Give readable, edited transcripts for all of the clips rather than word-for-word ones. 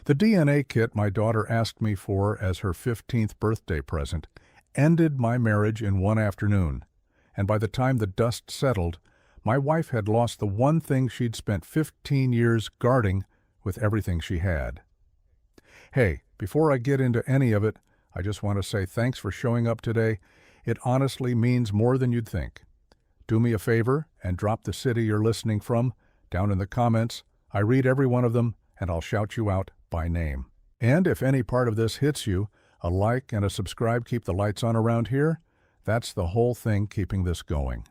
The DNA kit my daughter asked me for as her 15th birthday present ended my marriage in one afternoon, and by the time the dust settled, my wife had lost the one thing she'd spent 15 years guarding with everything she had. Hey, before I get into any of it, I just want to say thanks for showing up today. It honestly means more than you'd think. Do me a favor and drop the city you're listening from down in the comments. I read every one of them, and I'll shout you out by name. And if any part of this hits you, a like and a subscribe keep the lights on around here. That's the whole thing keeping this going.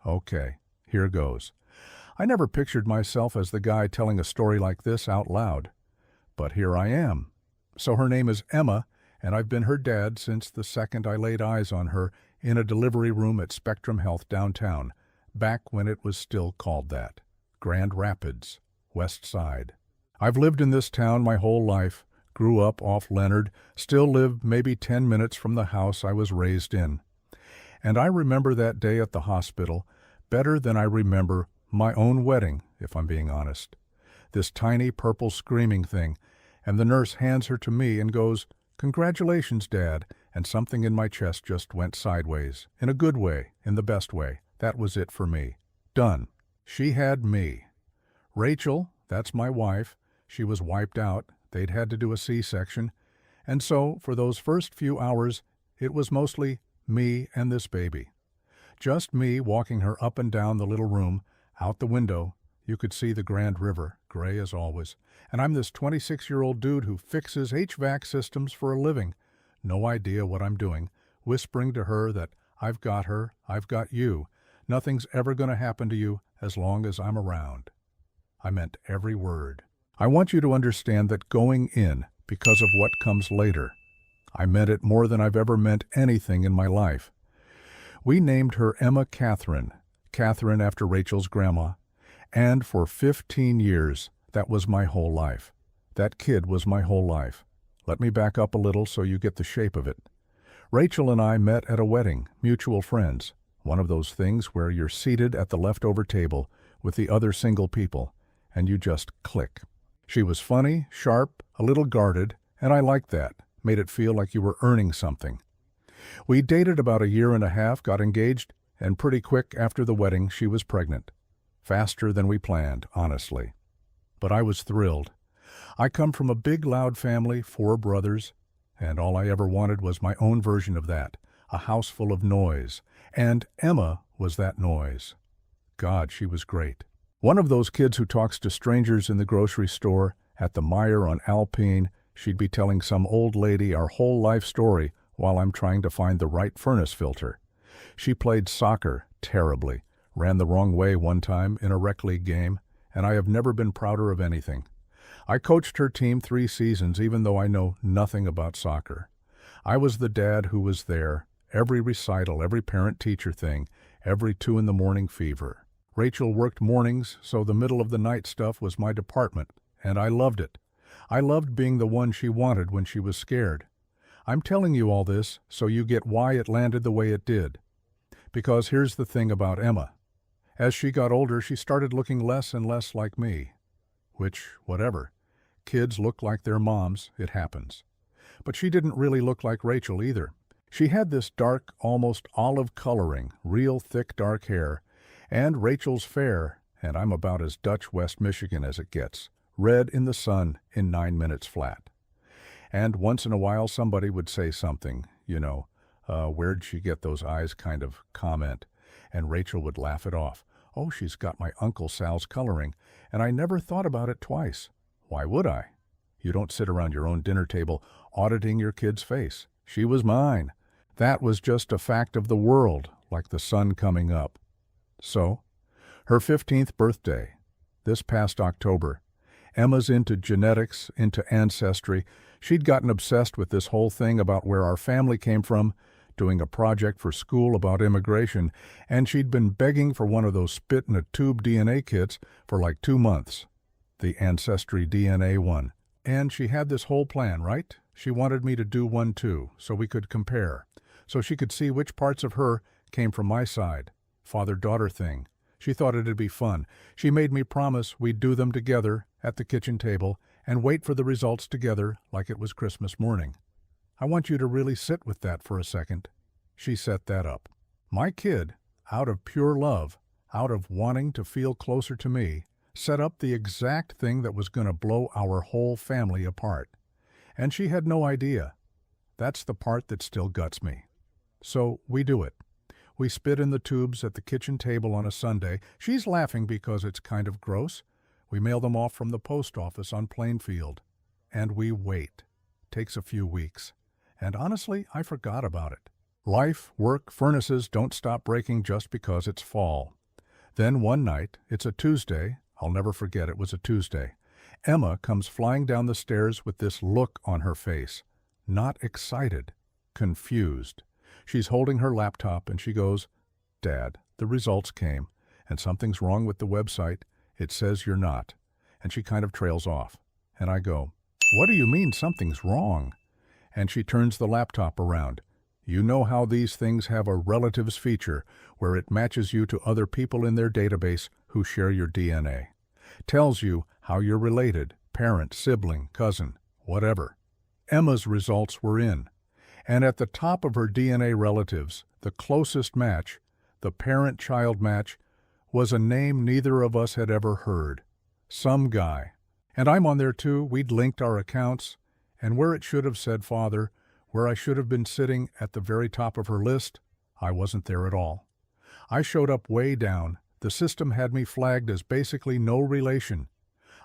Okay, here goes. I never pictured myself as the guy telling a story like this out loud, but here I am. So her name is Emma, and I've been her dad since the second I laid eyes on her in a delivery room at Spectrum Health downtown, back when it was still called that. Grand Rapids, West Side. I've lived in this town my whole life, grew up off Leonard, still live maybe 10 minutes from the house I was raised in. And I remember that day at the hospital better than I remember my own wedding, if I'm being honest. This tiny purple screaming thing, and the nurse hands her to me and goes, "Congratulations, Dad," and something in my chest just went sideways, in a good way, in the best way. That was it for me. Done. She had me. Rachel, that's my wife, she was wiped out. They'd had to do a C-section. And so, for those first few hours, it was mostly me and this baby. Just me walking her up and down the little room. Out the window, you could see the Grand River, gray as always. And I'm this 26-year-old dude who fixes HVAC systems for a living. No idea what I'm doing, whispering to her that I've got her, I've got you. Nothing's ever going to happen to you as long as I'm around. I meant every word. I want you to understand that going in because of what comes later. I meant it more than I've ever meant anything in my life. We named her Emma Catherine, Catherine after Rachel's grandma, and for 15 years, that was my whole life. That kid was my whole life. Let me back up a little so you get the shape of it. Rachel and I met at a wedding, mutual friends, one of those things where you're seated at the leftover table with the other single people, and you just click. She was funny, sharp, a little guarded, and I liked that, made it feel like you were earning something. We dated about a year and a half, got engaged, and pretty quick after the wedding she was pregnant. Faster than we planned, honestly. But I was thrilled. I come from a big, loud family, 4 brothers, and all I ever wanted was my own version of that, a house full of noise. And Emma was that noise. God, she was great. One of those kids who talks to strangers in the grocery store, at the Meijer on Alpine. She'd be telling some old lady our whole life story while I'm trying to find the right furnace filter. She played soccer terribly, ran the wrong way one time in a rec league game, and I have never been prouder of anything. I coached her team 3 seasons even though I know nothing about soccer. I was the dad who was there, every recital, every parent-teacher thing, every 2 in the morning fever. Rachel worked mornings, so the middle of the night stuff was my department, and I loved it. I loved being the one she wanted when she was scared. I'm telling you all this so you get why it landed the way it did. Because here's the thing about Emma. As she got older, she started looking less and less like me. Which, whatever. Kids look like their moms, it happens. But she didn't really look like Rachel either. She had this dark, almost olive coloring, real thick dark hair, and Rachel's fair, and I'm about as Dutch West Michigan as it gets, red in the sun in 9 minutes flat. And once in a while somebody would say something, where'd she get those eyes kind of comment, and Rachel would laugh it off. Oh, she's got my Uncle Sal's coloring, and I never thought about it twice. Why would I? You don't sit around your own dinner table auditing your kid's face. She was mine. That was just a fact of the world, like the sun coming up. So, her 15th birthday, this past October. Emma's into genetics, into ancestry. She'd gotten obsessed with this whole thing about where our family came from, doing a project for school about immigration, and she'd been begging for one of those spit-in-a-tube DNA kits for like 2 months, the Ancestry DNA one. And she had this whole plan, right? She wanted me to do one too, so we could compare, so she could see which parts of her came from my side. Father-daughter thing. She thought it'd be fun. She made me promise we'd do them together at the kitchen table, and wait for the results together like it was Christmas morning. I want you to really sit with that for a second. She set that up. My kid, out of pure love, out of wanting to feel closer to me, set up the exact thing that was going to blow our whole family apart. And she had no idea. That's the part that still guts me. So we do it. We spit in the tubes at the kitchen table on a Sunday. She's laughing because it's kind of gross. We mail them off from the post office on Plainfield. And we wait. Takes a few weeks. And honestly, I forgot about it. Life, work, furnaces don't stop breaking just because it's fall. Then one night, it's a Tuesday, I'll never forget it was a Tuesday, Emma comes flying down the stairs with this look on her face. Not excited, confused. She's holding her laptop and she goes, "Dad, the results came, and something's wrong with the website. It says you're not." And she kind of trails off. And I go, "What do you mean something's wrong?" And she turns the laptop around. You know how these things have a relatives feature where it matches you to other people in their database who share your DNA. Tells you how you're related, parent, sibling, cousin, whatever. Emma's results were in. And at the top of her DNA relatives, the closest match, the parent-child match, was a name neither of us had ever heard. Some guy. And I'm on there too. We'd linked our accounts. And where it should have said father, where I should have been sitting at the very top of her list, I wasn't there at all. I showed up way down. The system had me flagged as basically no relation.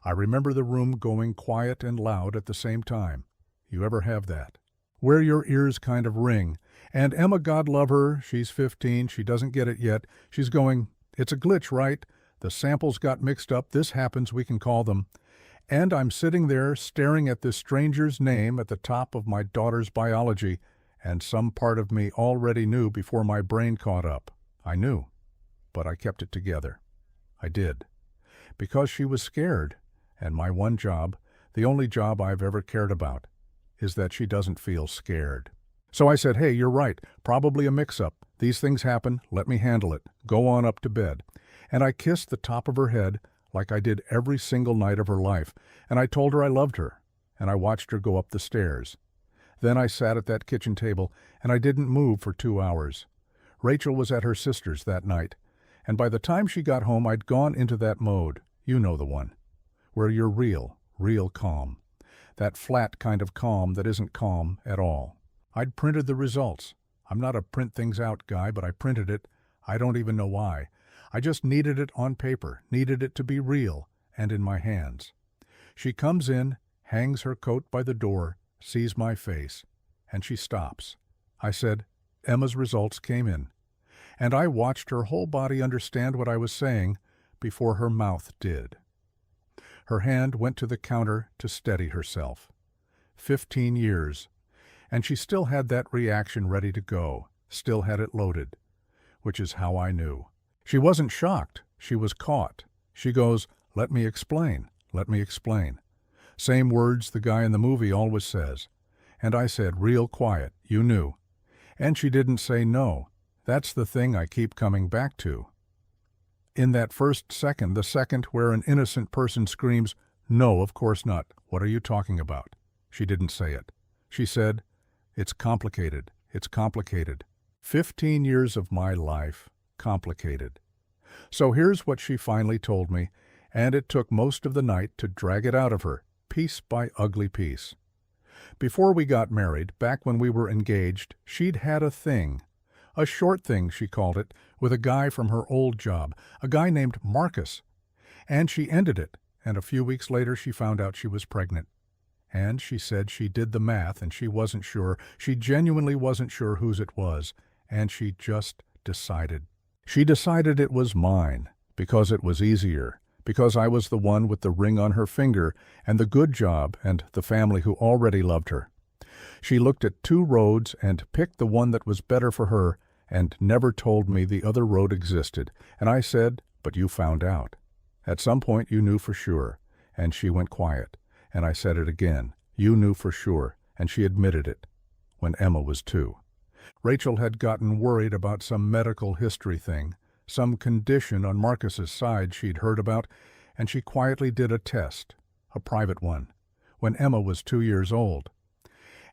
I remember the room going quiet and loud at the same time. You ever have that? Where your ears kind of ring. And Emma, God love her, she's 15, she doesn't get it yet. She's going, "It's a glitch, right? The samples got mixed up, this happens, we can call them." And I'm sitting there staring at this stranger's name at the top of my daughter's biology, and some part of me already knew before my brain caught up. I knew, but I kept it together. I did. Because she was scared, and my one job, the only job I've ever cared about, is that she doesn't feel scared. So I said, "Hey, you're right, probably a mix-up. These things happen, let me handle it. Go on up to bed." And I kissed the top of her head, like I did every single night of her life, and I told her I loved her, and I watched her go up the stairs. Then I sat at that kitchen table, and I didn't move for 2 hours. Rachel was at her sister's that night, and by the time she got home I'd gone into that mode, you know the one, where you're real calm. That flat kind of calm that isn't calm at all. I'd printed the results. I'm not a print things out guy, but I printed it. I don't even know why. I just needed it on paper, needed it to be real, and in my hands. She comes in, hangs her coat by the door, sees my face, and she stops. I said, "Emma's results came in." And I watched her whole body understand what I was saying before her mouth did. Her hand went to the counter to steady herself. 15 years, and she still had that reaction ready to go, still had it loaded, which is how I knew. She wasn't shocked. She was caught. She goes, "Let me explain. Let me explain." Same words the guy in the movie always says. And I said, real quiet, "You knew." And she didn't say no. That's the thing I keep coming back to. In that first second, the second where an innocent person screams, "No, of course not. What are you talking about?" She didn't say it. She said, "It's complicated. It's complicated." 15 years of my life. Complicated. So here's what she finally told me, and it took most of the night to drag it out of her, piece by ugly piece. Before we got married, back when we were engaged, she'd had a thing. A short thing, she called it, with a guy from her old job, a guy named Marcus. And she ended it, and a few weeks later she found out she was pregnant. And she said she did the math and she wasn't sure, she genuinely wasn't sure whose it was, and she just decided. She decided it was mine, because it was easier, because I was the one with the ring on her finger and the good job and the family who already loved her. She looked at 2 roads and picked the one that was better for her and never told me the other road existed. And I said, "But you found out. At some point you knew for sure." And she went quiet. And I said it again. "You knew for sure." And she admitted it. When Emma was 2. Rachel had gotten worried about some medical history thing, some condition on Marcus's side she'd heard about, and she quietly did a test, a private one. when Emma was 2 years old.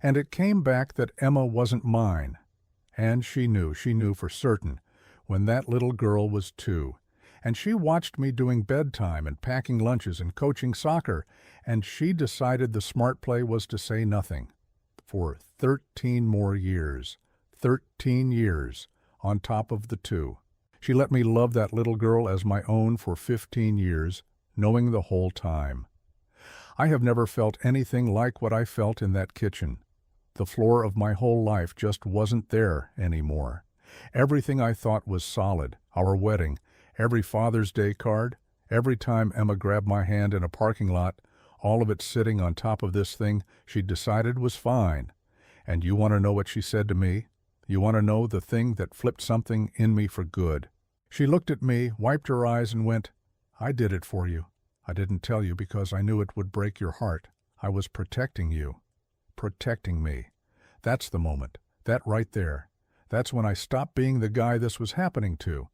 And it came back that Emma wasn't mine. And she knew for certain, when that little girl was 2. And she watched me doing bedtime and packing lunches and coaching soccer, and she decided the smart play was to say nothing. For 13 more years. 13 years, on top of the 2. She let me love that little girl as my own for 15 years, knowing the whole time. I have never felt anything like what I felt in that kitchen. The floor of my whole life just wasn't there anymore. Everything I thought was solid, our wedding, every Father's Day card, every time Emma grabbed my hand in a parking lot, all of it sitting on top of this thing she decided was fine. And you want to know what she said to me? You want to know the thing that flipped something in me for good? She looked at me, wiped her eyes, and went, "I did it for you. I didn't tell you because I knew it would break your heart. I was protecting you. Protecting me." That's the moment. That right there. That's when I stopped being the guy this was happening to.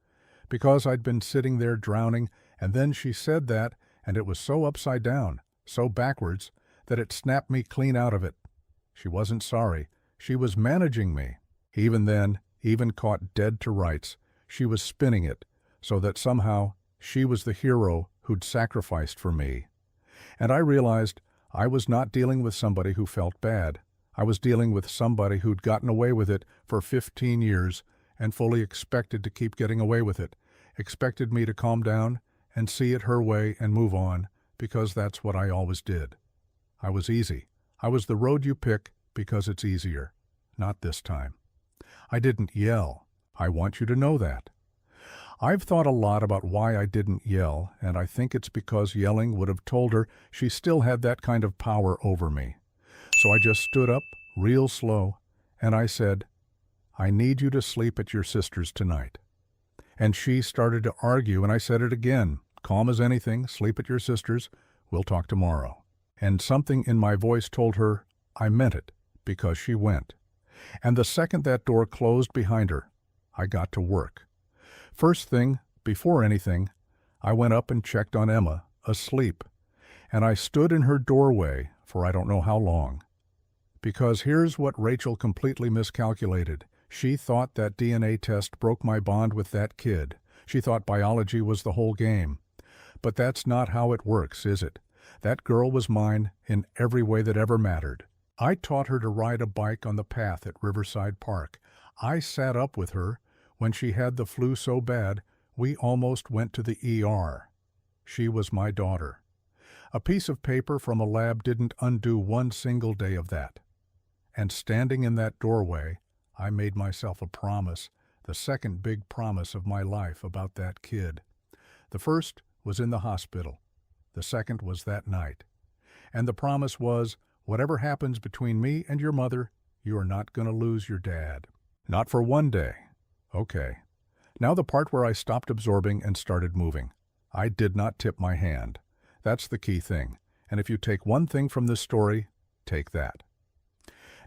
Because I'd been sitting there drowning, and then she said that, and it was so upside down, so backwards, that it snapped me clean out of it. She wasn't sorry. She was managing me. Even then, even caught dead to rights, she was spinning it, so that somehow she was the hero who'd sacrificed for me. And I realized I was not dealing with somebody who felt bad. I was dealing with somebody who'd gotten away with it for 15 years and fully expected to keep getting away with it, expected me to calm down and see it her way and move on, because that's what I always did. I was easy. I was the road you pick because it's easier. Not this time. I didn't yell. I want you to know that. I've thought a lot about why I didn't yell, and I think it's because yelling would have told her she still had that kind of power over me. So I just stood up, real slow, and I said, "I need you to sleep at your sister's tonight." And she started to argue, and I said it again, calm as anything, "Sleep at your sister's, we'll talk tomorrow." And something in my voice told her I meant it, because she went. And the second that door closed behind her, I got to work. First thing, before anything, I went up and checked on Emma, asleep, and I stood in her doorway for I don't know how long. Because here's what Rachel completely miscalculated. She thought that DNA test broke my bond with that kid. She thought biology was the whole game. But that's not how it works, is it? That girl was mine in every way that ever mattered. I taught her to ride a bike on the path at Riverside Park. I sat up with her when she had the flu so bad we almost went to the ER. She was my daughter. A piece of paper from a lab didn't undo one single day of that. And standing in that doorway, I made myself a promise, the second big promise of my life about that kid. The first was in the hospital. The second was that night. And the promise was, whatever happens between me and your mother, you are not going to lose your dad. Not for one day. Okay. Now the part where I stopped absorbing and started moving. I did not tip my hand. That's the key thing. And if you take one thing from this story, take that.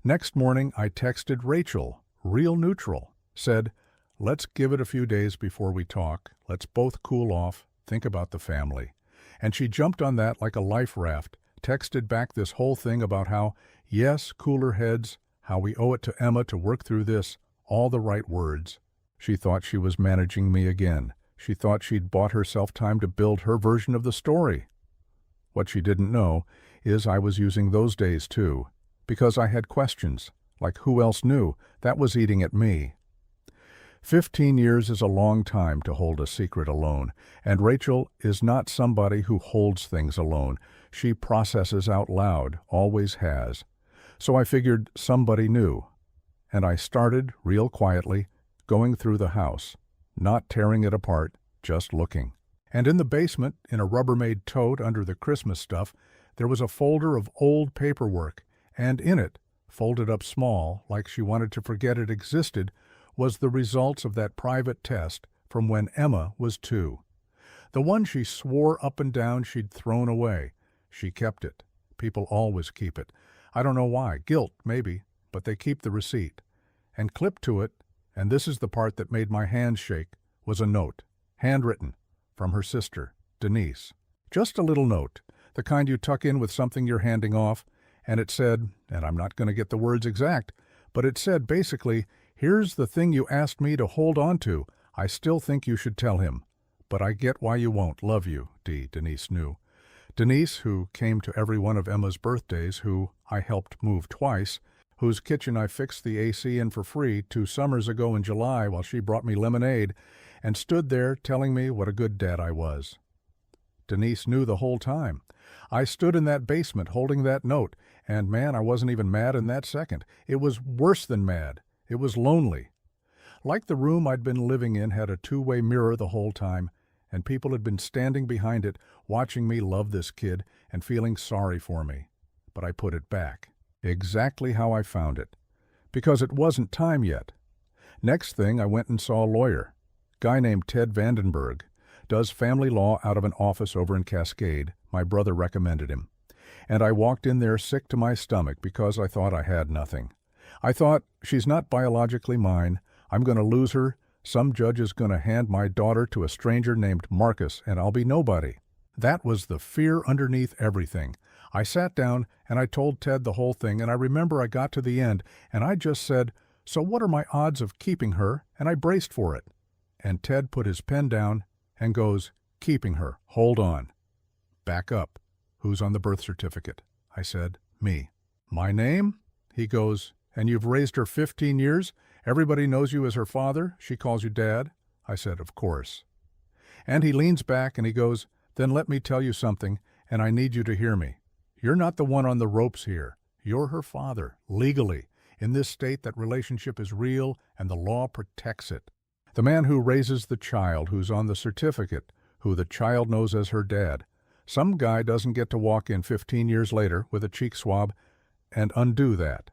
Next morning, I texted Rachel, real neutral, said, "Let's give it a few days before we talk. Let's both cool off, think about the family." And she jumped on that like a life raft, texted back this whole thing about how, yes, cooler heads, how we owe it to Emma to work through this, all the right words. She thought she was managing me again. She thought she'd bought herself time to build her version of the story. What she didn't know is I was using those days too, because I had questions, like who else knew, that was eating at me. 15 years is a long time to hold a secret alone, and Rachel is not somebody who holds things alone. She processes out loud, always has. So I figured somebody knew, and I started, real quietly, going through the house, not tearing it apart, just looking. And in the basement, in a Rubbermaid tote under the Christmas stuff, there was a folder of old paperwork, and in it, folded up small, like she wanted to forget it existed, was the results of that private test from when Emma was 2. The one she swore up and down she'd thrown away. She kept it. People always keep it. I don't know why. Guilt, maybe, but they keep the receipt. And clipped to it, and this is the part that made my hands shake, was a note, handwritten, from her sister, Denise. Just a little note. the kind you tuck in with something you're handing off, and it said, and I'm not going to get the words exact, but it said basically, "Here's the thing you asked me to hold on to. I still think you should tell him. But I get why you won't. Love you, D." Denise knew. Denise, who came to every one of Emma's birthdays, who I helped move twice, whose kitchen I fixed the AC in for free 2 summers ago in July while she brought me lemonade, and stood there telling me what a good dad I was. Denise knew the whole time. I stood in that basement holding that note, and man, I wasn't even mad in that second. It was worse than mad. It was lonely. Like the room I'd been living in had a 2-way mirror the whole time, and people had been standing behind it, watching me love this kid and feeling sorry for me. But I put it back, exactly how I found it, because it wasn't time yet. Next thing, I went and saw a lawyer, guy named Ted Vandenberg, does family law out of an office over in Cascade. My brother recommended him. And I walked in there sick to my stomach because I thought I had nothing. I thought, she's not biologically mine. I'm going to lose her. Some judge is going to hand my daughter to a stranger named Marcus, and I'll be nobody. That was the fear underneath everything. I sat down, and I told Ted the whole thing, and I remember I got to the end, and I just said, "So what are my odds of keeping her?" And I braced for it. And Ted put his pen down and goes, "Keeping her. Hold on. Back up. Who's on the birth certificate?" I said, "Me." "My name?" He goes, "And you've raised her 15 years? Everybody knows you as her father? She calls you Dad?" I said, "Of course." And he leans back and he goes, "Then let me tell you something, and I need you to hear me. You're not the one on the ropes here. You're her father, legally. In this state, that relationship is real, and the law protects it. The man who raises the child, who's on the certificate, who the child knows as her dad. Some guy doesn't get to walk in 15 years later with a cheek swab and undo that.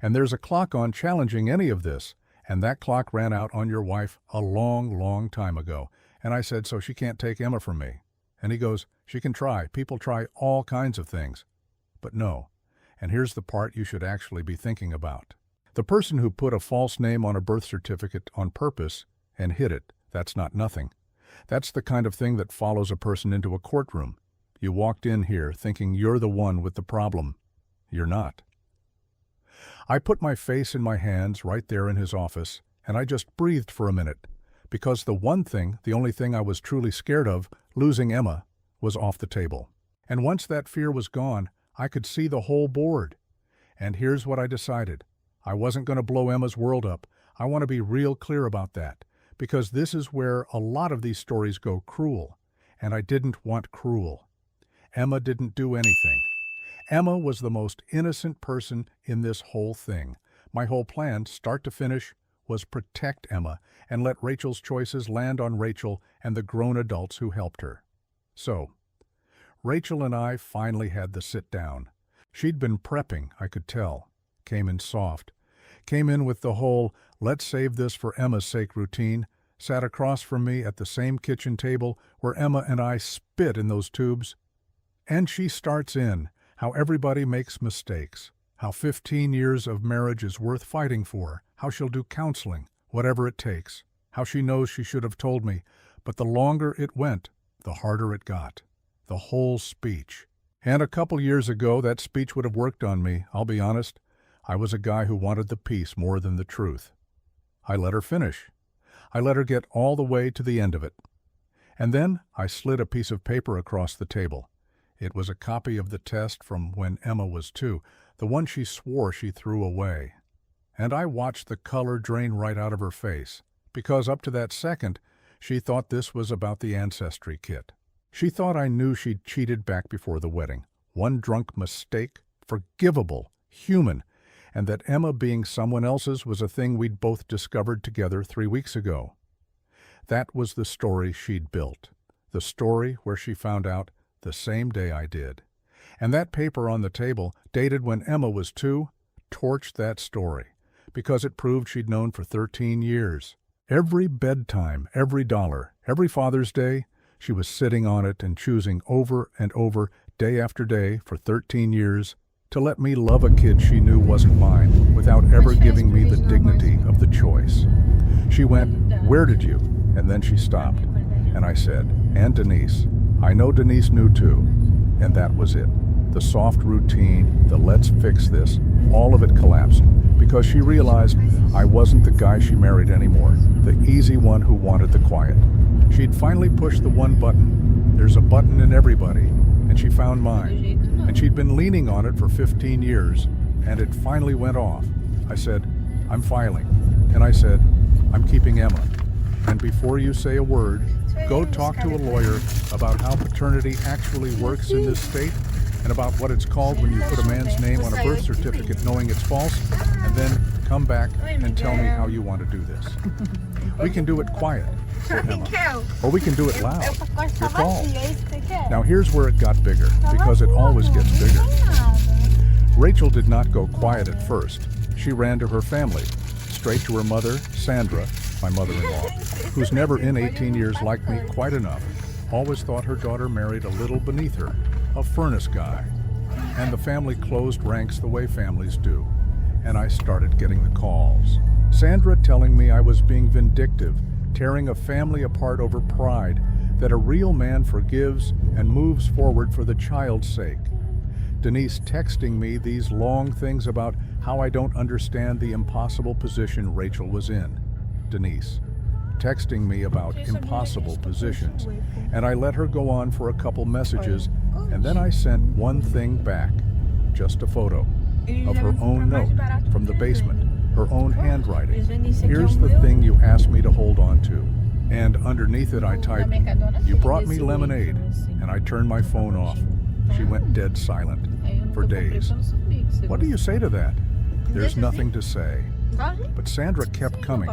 And there's a clock on challenging any of this, and that clock ran out on your wife a long, long time ago." And I said, "So she can't take Emma from me?" And he goes, "She can try. People try all kinds of things." But no. And here's the part you should actually be thinking about. The person who put a false name on a birth certificate on purpose and hid it, that's not nothing. That's the kind of thing that follows a person into a courtroom. You walked in here thinking you're the one with the problem. You're not. I put my face in my hands right there in his office, and I just breathed for a minute, because the one thing, the only thing I was truly scared of, losing Emma, was off the table. And once that fear was gone, I could see the whole board. And here's what I decided. I wasn't going to blow Emma's world up. I want to be real clear about that, because this is where a lot of these stories go cruel, and I didn't want cruel. Emma didn't do anything. Emma was the most innocent person in this whole thing. My whole plan, start to finish, was protect Emma and let Rachel's choices land on Rachel and the grown adults who helped her. So, Rachel and I finally had the sit down. She'd been prepping, I could tell. Came in soft. Came in with the whole, let's save this for Emma's sake routine. Sat across from me at the same kitchen table where Emma and I spit in those tubes. And she starts in how everybody makes mistakes, how 15 years of marriage is worth fighting for, how she'll do counseling, whatever it takes, how she knows she should have told me, but the longer it went, the harder it got. The whole speech. And a couple years ago, that speech would have worked on me, I'll be honest. I was a guy who wanted the peace more than the truth. I let her finish. I let her get all the way to the end of it. And then I slid a piece of paper across the table. It was a copy of the test from when Emma was 2, the one she swore she threw away. And I watched the color drain right out of her face, because up to that second, she thought this was about the ancestry kit. She thought I knew she'd cheated back before the wedding. One drunk mistake, forgivable, human, and that Emma being someone else's was a thing we'd both discovered together 3 weeks ago. That was the story she'd built, the story where she found out the same day I did. And that paper on the table, dated when Emma was 2, torched that story, because it proved she'd known for 13 years. Every bedtime, every dollar, every Father's Day, she was sitting on it and choosing over and over, day after day, for 13 years, to let me love a kid she knew wasn't mine, without ever giving me the dignity of the choice. She went, "Where did you?" And then she stopped. And I said, "And Denise. I know Denise knew too." And that was it. The soft routine, the let's fix this, all of it collapsed because she realized I wasn't the guy she married anymore, the easy one who wanted the quiet. She'd finally pushed the one button. There's a button in everybody, and she found mine. And she'd been leaning on it for 15 years, and it finally went off. I said, I'm filing. And I said, I'm keeping Emma. And before you say a word, go talk to a lawyer about how paternity actually works in this state and about what it's called when you put a man's name on a birth certificate knowing it's false, and then come back and tell me how you want to do this. We can do it quiet, said Emma, or we can do it loud. Your call. Now here's where it got bigger, because it always gets bigger. Rachel did not go quiet at first. She ran to her family, straight to her mother, Sandra, my mother-in-law, who's never in 18 years liked me quite enough, always thought her daughter married a little beneath her, a furnace guy. And the family closed ranks the way families do. And I started getting the calls. Sandra telling me I was being vindictive, tearing a family apart over pride, that a real man forgives and moves forward for the child's sake. Denise texting me these long things about how I don't understand the impossible position Rachel was in. Denise texting me about impossible positions, and I let her go on for a couple messages, and then I sent one thing back, just a photo of her own note from the basement, her own handwriting. Here's the thing you asked me to hold on to. And underneath it I typed, you brought me lemonade, and I turned my phone off. She went dead silent for days. What do you say to that? There's nothing to say. But Sandra kept coming,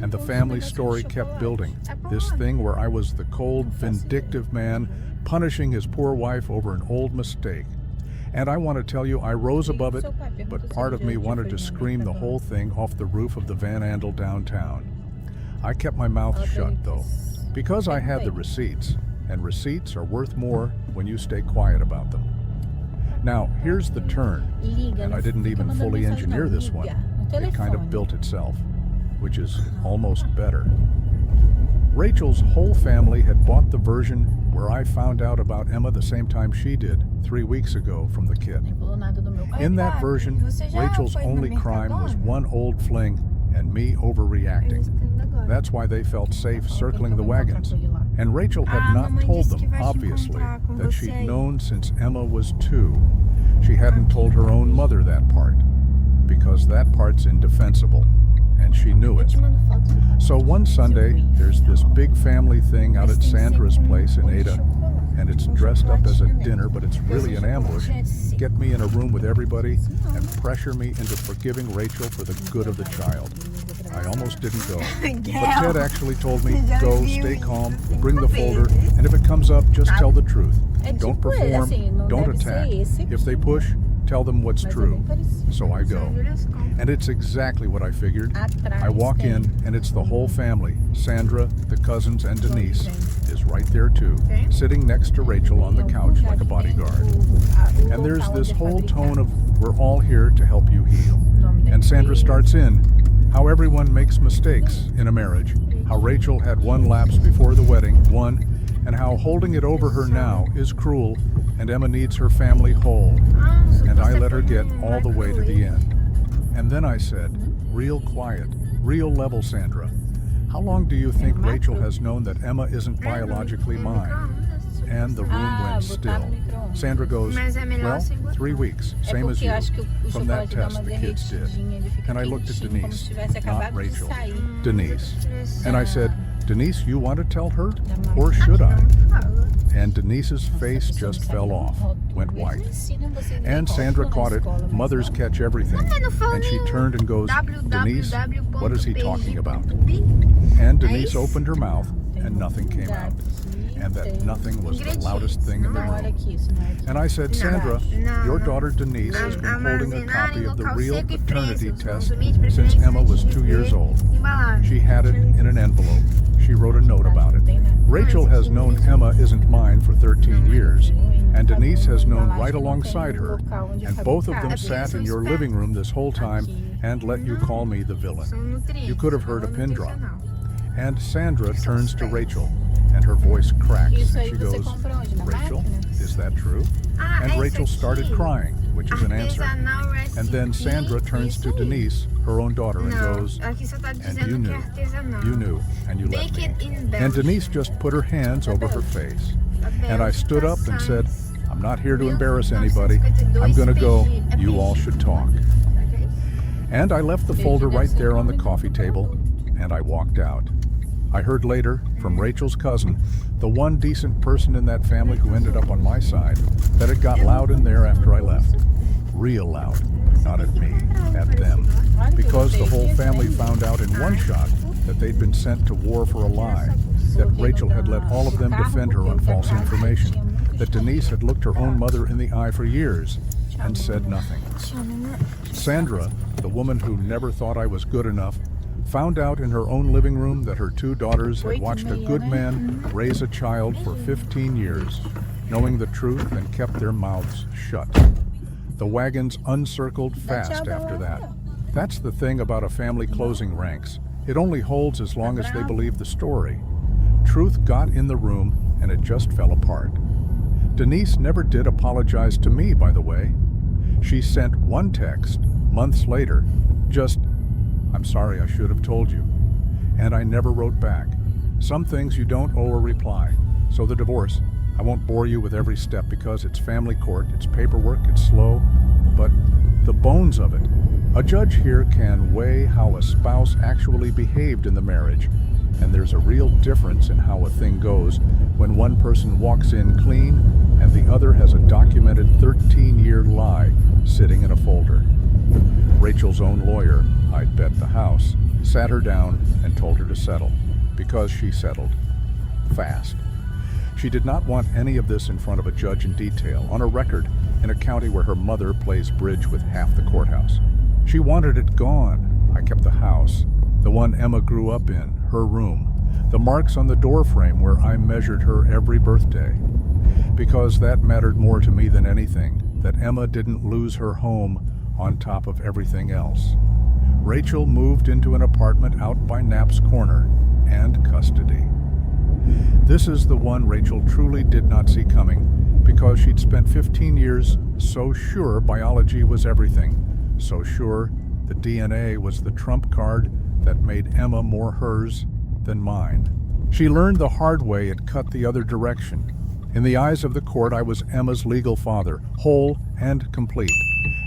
and the family story kept building. This thing where I was the cold, vindictive man punishing his poor wife over an old mistake. And I want to tell you, I rose above it, but part of me wanted to scream the whole thing off the roof of the Van Andel downtown. I kept my mouth shut, though, because I had the receipts, and receipts are worth more when you stay quiet about them. Now, here's the turn, and I didn't even fully engineer this one. It kind of built itself, which is almost better. Rachel's whole family had bought the version where I found out about Emma the same time she did, 3 weeks ago from the kid. In that version, Rachel's only crime was one old fling and me overreacting. That's why they felt safe circling the wagons. And Rachel had not told them, obviously, that she'd known since Emma was 2. She hadn't told her own mother that part, because that part's indefensible, and she knew it. So one Sunday, there's this big family thing out at Sandra's place in Ada, and it's dressed up as a dinner, but it's really an ambush. Get me in a room with everybody and pressure me into forgiving Rachel for the good of the child. I almost didn't go. But Ted actually told me, go, stay calm, bring the folder, and if it comes up, just tell the truth. Don't perform, don't attack. If they push, tell them what's true. So I go. And it's exactly what I figured. I walk in, and it's the whole family. Sandra, the cousins, and Denise is right there too, sitting next to Rachel on the couch like a bodyguard. And there's this whole tone of, we're all here to help you heal. And Sandra starts in, how everyone makes mistakes in a marriage, how Rachel had one lapse before the wedding, and how holding it over her now is cruel, and Emma needs her family whole. And I let her get all the way to the end. And then I said, real quiet, real level, Sandra. How long do you think Rachel has known that Emma isn't biologically mine? And the room went still. Sandra goes, well, 3 weeks, same as you, from that test the kids did. And I looked at Denise, not Rachel, Denise. And I said, Denise, you want to tell her? Or should I? And Denise's face just fell off, went white. And Sandra caught it, mothers catch everything. And she turned and goes, Denise, what is he talking about? And Denise opened her mouth, and nothing came out. And that nothing was the loudest thing in the room. And I said, Sandra, your daughter Denise has been holding a copy of the real paternity test since Emma was 2 years old. She had it in an envelope. She wrote a note about it. Rachel has known Emma isn't mine for 13 years, and Denise has known right alongside her, and both of them sat in your living room this whole time and let you call me the villain. You could have heard a pin drop. And Sandra turns to Rachel, and her voice cracks, and she goes, Rachel, "Is that true?" And Rachel started crying, which is an answer. And then Sandra turns to Denise, her own daughter, and goes, "And you knew, and you let me." And Denise just put her hands over her face. And I stood up and said, "I'm not here to embarrass anybody. I'm gonna go. You all should talk." And I left the folder right there on the coffee table, and I walked out. I heard later from Rachel's cousin, the one decent person in that family who ended up on my side, that it got loud in there after I left. Real loud. Not at me, at them. Because the whole family found out in one shot that they'd been sent to war for a lie, that Rachel had let all of them defend her on false information, that Denise had looked her own mother in the eye for years and said nothing. Sandra, the woman who never thought I was good enough, found out in her own living room that her two daughters had watched a good man raise a child for 15 years, knowing the truth, and kept their mouths shut. The wagons uncircled fast after that. That's the thing about a family closing ranks. It only holds as long as they believe the story. Truth got in the room, and it just fell apart. Denise never did apologize to me, by the way. She sent one text, months later, just, "I'm sorry, I should have told you." And I never wrote back. Some things you don't owe a reply. So the divorce, I won't bore you with every step because it's family court, it's paperwork, it's slow, but the bones of it. A judge here can weigh how a spouse actually behaved in the marriage, and there's a real difference in how a thing goes when one person walks in clean and the other has a documented 13-year lie sitting in a folder. Rachel's own lawyer, I'd bet the house, sat her down and told her to settle, because she settled. Fast. She did not want any of this in front of a judge in detail, on a record, in a county where her mother plays bridge with half the courthouse. She wanted it gone. I kept the house, the one Emma grew up in, her room, the marks on the door frame where I measured her every birthday. Because that mattered more to me than anything, that Emma didn't lose her home on top of everything else. Rachel moved into an apartment out by Knapp's Corner, and custody. This is the one Rachel truly did not see coming, because she'd spent 15 years so sure biology was everything, so sure the DNA was the trump card that made Emma more hers than mine. She learned the hard way it cut the other direction. In the eyes of the court, I was Emma's legal father, whole and complete.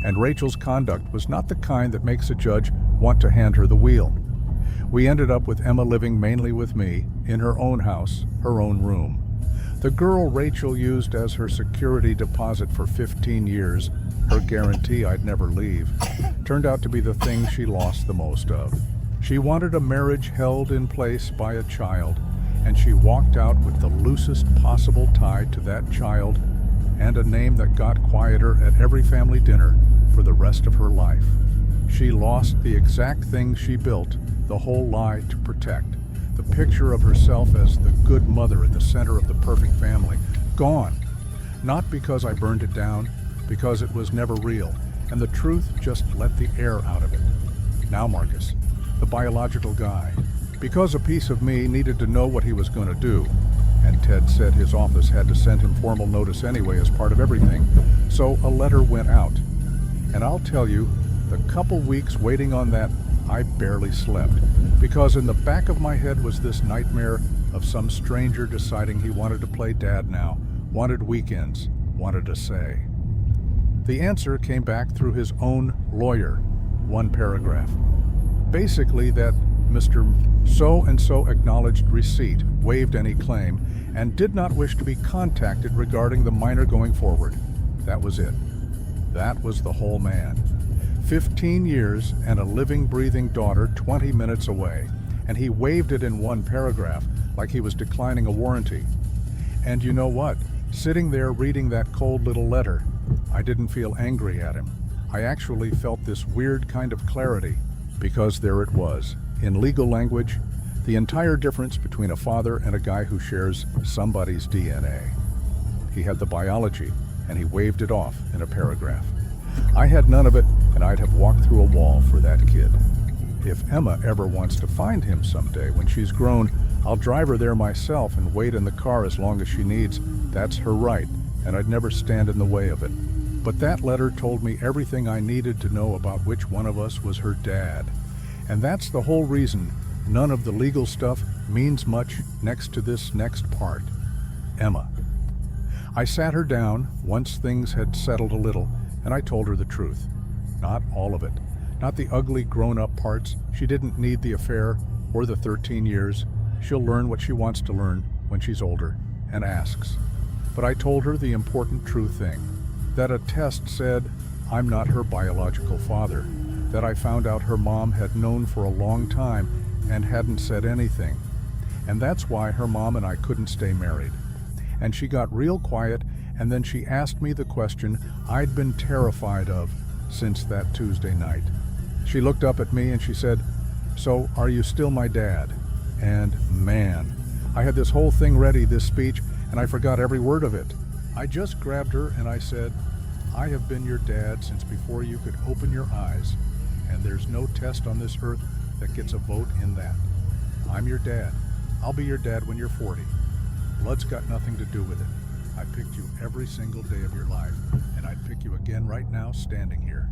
And Rachel's conduct was not the kind that makes a judge want to hand her the wheel. We ended up with Emma living mainly with me, in her own house, her own room. The girl Rachel used as her security deposit for 15 years, her guarantee I'd never leave, turned out to be the thing she lost the most of. She wanted a marriage held in place by a child, and she walked out with the loosest possible tie to that child and a name that got quieter at every family dinner for the rest of her life. She lost the exact thing she built the whole lie to protect. The picture of herself as the good mother in the center of the perfect family. Gone. Not because I burned it down, because it was never real, and the truth just let the air out of it. Now Marcus, the biological guy, because a piece of me needed to know what he was going to do, and Ted said his office had to send him formal notice anyway as part of everything, so a letter went out. And I'll tell you, the couple weeks waiting on that, I barely slept, because in the back of my head was this nightmare of some stranger deciding he wanted to play dad now, wanted weekends, wanted a say. The answer came back through his own lawyer, one paragraph. Basically that Mr. So-and-so acknowledged receipt, waived any claim, and did not wish to be contacted regarding the minor going forward. That was it. That was the whole man. 15 years and a living, breathing daughter 20 minutes away, and he waived it in one paragraph like he was declining a warranty. And you know what? Sitting there reading that cold little letter, I didn't feel angry at him. I actually felt this weird kind of clarity, because there it was, in legal language, the entire difference between a father and a guy who shares somebody's DNA. He had the biology, and he waved it off in a paragraph. I had none of it, and I'd have walked through a wall for that kid. If Emma ever wants to find him someday when she's grown, I'll drive her there myself and wait in the car as long as she needs. That's her right, and I'd never stand in the way of it. But that letter told me everything I needed to know about which one of us was her dad. And that's the whole reason none of the legal stuff means much next to this next part. Emma. I sat her down once things had settled a little, and I told her the truth. Not all of it. Not the ugly grown-up parts. She didn't need the affair or the 13 years. She'll learn what she wants to learn when she's older and asks. But I told her the important true thing, that a test said I'm not her biological father, that I found out her mom had known for a long time and hadn't said anything. And that's why her mom and I couldn't stay married. And she got real quiet, and then she asked me the question I'd been terrified of since that Tuesday night. She looked up at me and she said, "So, are you still my dad?" And man, I had this whole thing ready, this speech, and I forgot every word of it. I just grabbed her and I said, "I have been your dad since before you could open your eyes, and there's no test on this earth that gets a vote in that. I'm your dad. I'll be your dad when you're 40. Blood's got nothing to do with it. I picked you every single day of your life, and I'd pick you again right now standing here."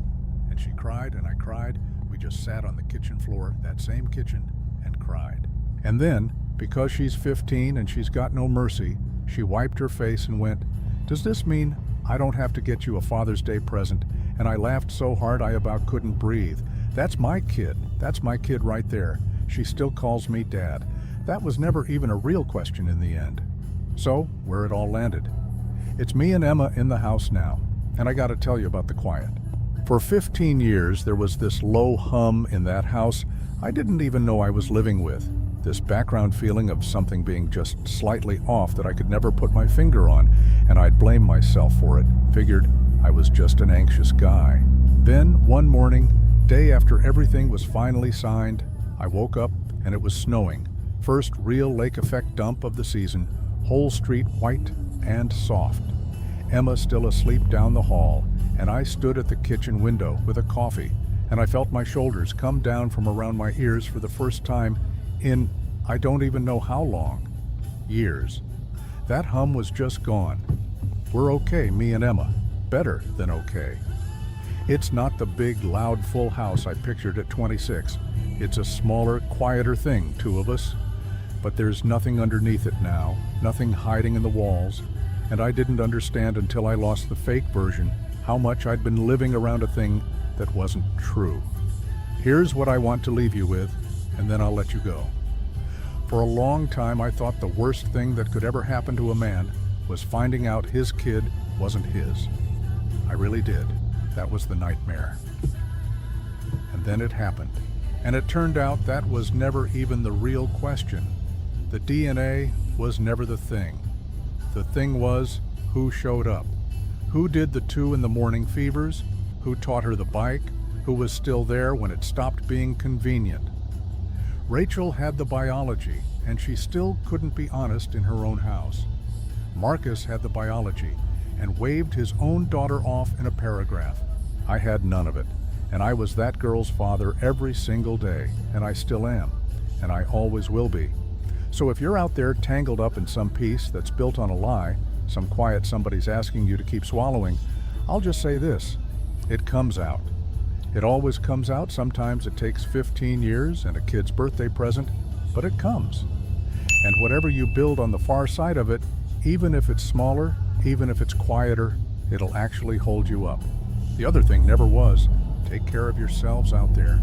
And she cried and I cried. We just sat on the kitchen floor, that same kitchen, and cried. And then, because she's 15 and she's got no mercy, she wiped her face and went, "Does this mean I don't have to get you a Father's Day present?" And I laughed so hard I about couldn't breathe. That's my kid. That's my kid right there. She still calls me Dad. That was never even a real question in the end. So, where it all landed. It's me and Emma in the house now, and I gotta tell you about the quiet. For 15 years, there was this low hum in that house I didn't even know I was living with. This background feeling of something being just slightly off that I could never put my finger on, and I'd blame myself for it. Figured I was just an anxious guy. Then, one morning, day after everything was finally signed, I woke up and it was snowing. First real lake effect dump of the season, whole street white and soft. Emma still asleep down the hall, and I stood at the kitchen window with a coffee, and I felt my shoulders come down from around my ears for the first time in, I don't even know how long. Years. That hum was just gone. We're okay, me and Emma. Better than okay. It's not the big, loud, full house I pictured at 26. It's a smaller, quieter thing, two of us. But there's nothing underneath it now, nothing hiding in the walls, and I didn't understand until I lost the fake version how much I'd been living around a thing that wasn't true. Here's what I want to leave you with, and then I'll let you go. For a long time, I thought the worst thing that could ever happen to a man was finding out his kid wasn't his. I really did. That was the nightmare. And then it happened. And it turned out that was never even the real question. The DNA was never the thing. The thing was who showed up. Who did the 2 in the morning fevers? Who taught her the bike? Who was still there when it stopped being convenient? Rachel had the biology, and she still couldn't be honest in her own house. Marcus had the biology, and waved his own daughter off in a paragraph. I had none of it, and I was that girl's father every single day, and I still am, and I always will be. So if you're out there tangled up in some piece that's built on a lie, some quiet somebody's asking you to keep swallowing, I'll just say this: it comes out. It always comes out. Sometimes it takes 15 years and a kid's birthday present, but it comes. And whatever you build on the far side of it, even if it's smaller, even if it's quieter, it'll actually hold you up. The other thing never was. Take care of yourselves out there.